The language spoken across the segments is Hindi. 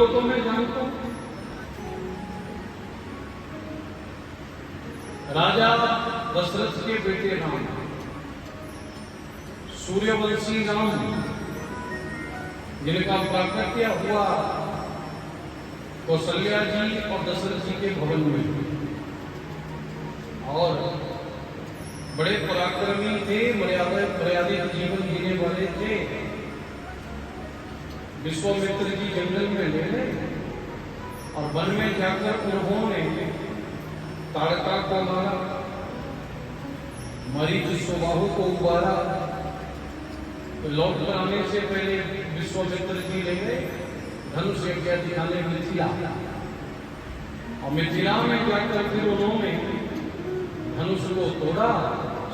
को तो मैं जानता हूं। राजा दशरथ के बेटे राम, सूर्यवंशी राम, जिनका प्राकट्य हुआ कौशल्या जी और दशरथ जी के भवन में, और बड़े पराक्रमी थे, मर्यादित जीवन जीने वाले थे। विश्वामित्र जी जंगल में ले गए और वन में जाकर उन्होंने ताड़का को मारा, मरीच सुबाहु को उबारा। लौट कर आने से पहले विश्वामित्र जी ले गए धनुष यज्ञ दिखाने मिथिला, और मिथिला में जाकर फिर उन्होंने धनुष को तोड़ा,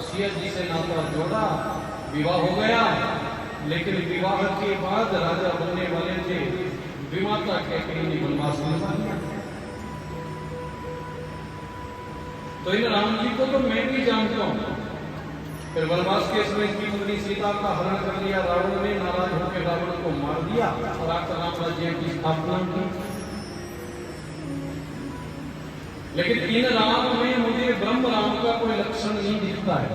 सिया जी से नाता जोड़ा, विवाह हो गया। लेकिन विवाह के बाद राजा बनने वाले थे, विमाता के कहीं वनवास में। तो इन राम जी को तो मैं भी जानता हूं। फिर वनवास के समय की पत्नी सीता का हरण कर लिया रावण ने, नाराज होकर रावण को मार दिया और आकर राम राज्य की स्थापना की। लेकिन इन राम में मुझे ब्रह्म राम का कोई लक्षण नहीं दिखता है।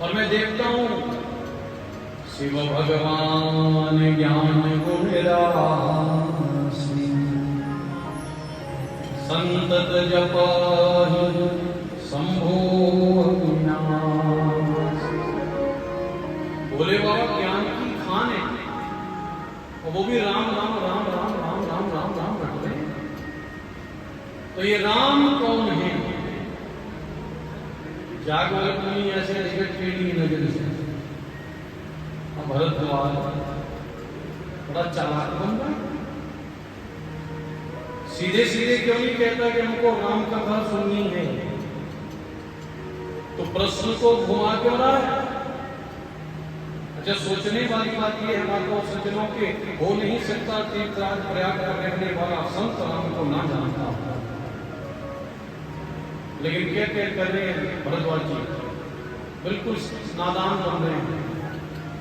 और मैं देखता हूं शिव भगवान ज्ञान गुण राशि, संतत जपाहि शंभो अविनाशी। बोले बाबा ज्ञान की खान है, और वो भी राम राम राम राम राम राम राम राम रट रहे। तो ये राम कौन है? जागवत मुनि ऐसे निकट टेढ़ी नजर से, अब भरद्वाज बड़ा चालाक बन रहा, सीधे सीधे क्यों नहीं कहता कि हमको राम कथा सुननी है? तो प्रश्न को घुमा क्यों रहा है? अच्छा, सोचने वाली बात यह है, माता सज्जनों के हो नहीं सकता तीर्थराज प्रयाग कर रहने वाला संत राम को ना जानता, लेकिन क्या क्या कर रहे हैं भरद्वाज जी? बिल्कुल नादान बन रहे हैं।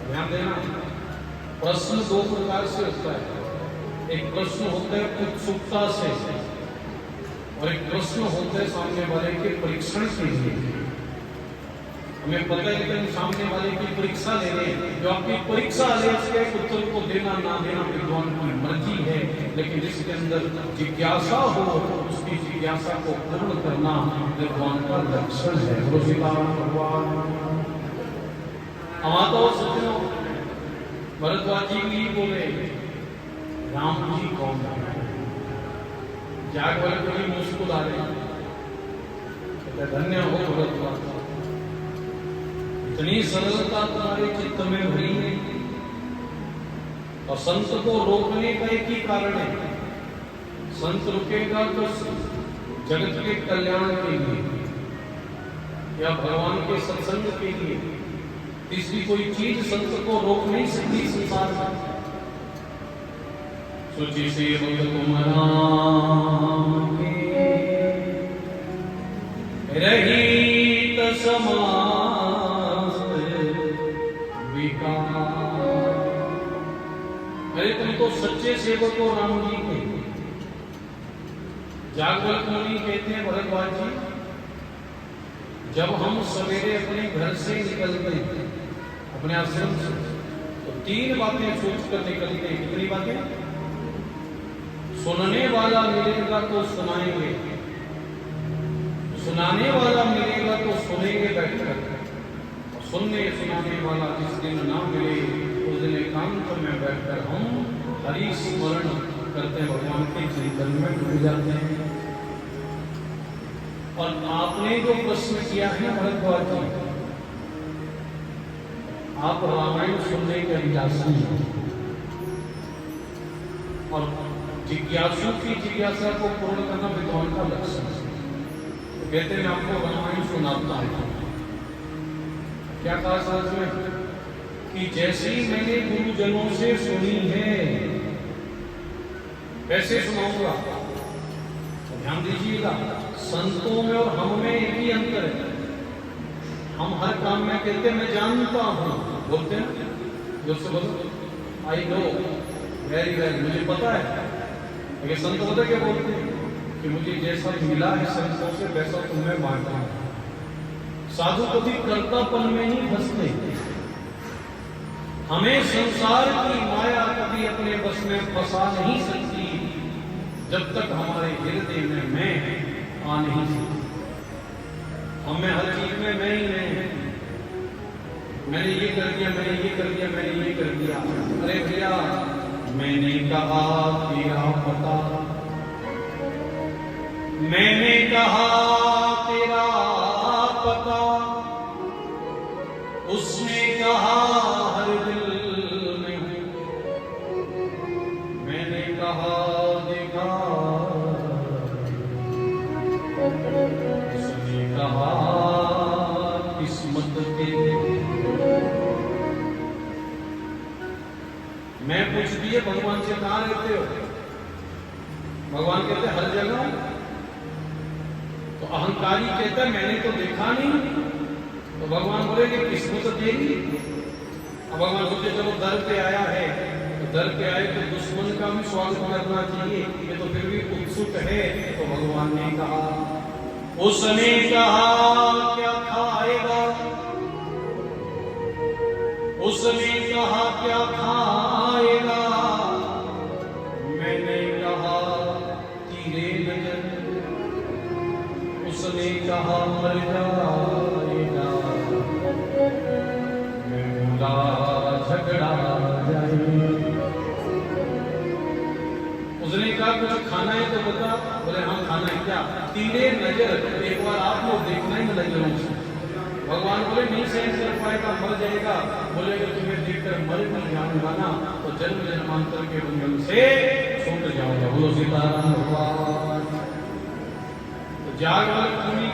ध्यान देना, प्रश्न दो प्रकार से होता है। एक प्रश्न होता है उत्सुकता से, और एक प्रश्न होता है सामने वाले के परीक्षण के लिए। हमें पता है कि हम सामने वाले की परीक्षा ले रहे हैं, जो आपकी परीक्षा ले उसके उत्तर को देना ना देना विद्वान की मर्जी है, लेकिन जिसके अंदर जिज्ञासा हो उसकी जिज्ञासा को पूर्ण करना विद्वान का लक्षण है। भगवान हमारा सज्जनों भरद्वाज जी भी बोले राम जी कौन है? जागवत मुनि मुस्कुरा रहे, धन्य हो भरद्वाज, इतनी सरलता तुम्हारे चित्त में भरी है। और संत को रोकने का एक ही कारण है, संत रुकेगा तो जगत के कल्याण के लिए या भगवान के सत्संग के लिए। तीसरी कोई चीज संत को रोक नहीं सकती संसार में। सुचि सेवक तुम राम के, रहित समास्त विकार। अरे तुम तो सच्चे सेवक हो राम जी के। जागवत मुनि कहते हैं भरद्वाज जी, जब हम सवेरे अपने घर से निकलते हैं अपने आश्रम से, तो तीन बातें सोचकर निकलते हैं। कितनी बातें? सुनने वाला मिलेगा तो सुनाएंगे, सुनाने वाला मिलेगा तो सुनेंगे बैठकर, और सुनने सुनाने वाला जिस दिन ना मिले उस दिन एकांत में बैठकर हम हरि स्मरण करते भगवान के चिंतन में डूब जाते हैं। और आपने जो प्रश्न किया है भरद्वाज जी, आप रामायण सुनने के जिज्ञासु हैं, और जिज्ञासु की जिज्ञासा को पूर्ण करना विद्वान का लक्ष्य है। तो कहते हैं आपको रामायण सुनाता है। क्या कहा साथ में कि जैसी मैंने गुरुजनों से सुनी है कैसे सुनाऊंगा? तो ध्यान दीजिएगा, संतों में और हम में एक ही अंतर है। हम हर काम में कहते हैं मैं जानता हूं, बोलते हैं जो से बोलो आई नो वेरी वेल, मुझे पता है। लेकिन संत होते क्या बोलते हैं कि मुझे जैसा मिला है संतों से वैसा तुम्हें मानता हूं। साधु कभी कर्तापन में ही फंसते, हमें संसार की माया कभी अपने बस में फंसा नहीं सकती जब तक हमारे हृदय में मैं आ नहीं सकती। हमें हर चीज में मैं ही नहीं, मैंने ये कर दिया, मैंने ये कर दिया, मैंने ये कर दिया। अरे भैया, मैंने कहा तेरा पता, मैंने कहा तेरा पता, उसने कहा हर दिल में हूं, मैंने कहा देखा, उसने कहा किस्मत के। मैं पूछ दिए भगवान से कहां रहते हो? भगवान कहते हर जगह। तो अहंकारी कहता है मैंने तो देखा नहीं। तो भगवान बोले कि किस्मत देगी। अब भगवान सोचे चलो दर पे आया है, तो दर पे आए तो दुश्मन का भी स्वागत करना चाहिए, ये तो फिर भी उत्सुक है। तो भगवान ने कहा, उसने कहा क्या खाएगा, उसने कहा क्या खाएगा, मैंने कहा तीरे नजर, उसने कहा मर जाएगा, मैं बोला झगड़ा जाए। उसने कहा कुछ खाना है तो बता। बोले हाँ खाना है। क्या? तीरे नजर, एक बार आप लोग देखना ही नजरों से। भगवान बोले नहीं सहन कर पाएगा, मर जाएगा। बोले कि तुम्हें देखकर मर नहीं जाऊंगा ना तो जन्म जन्मांतर के बंधन से छूट जाऊंगा। बोलो सीताराम भगवान। तो जागरण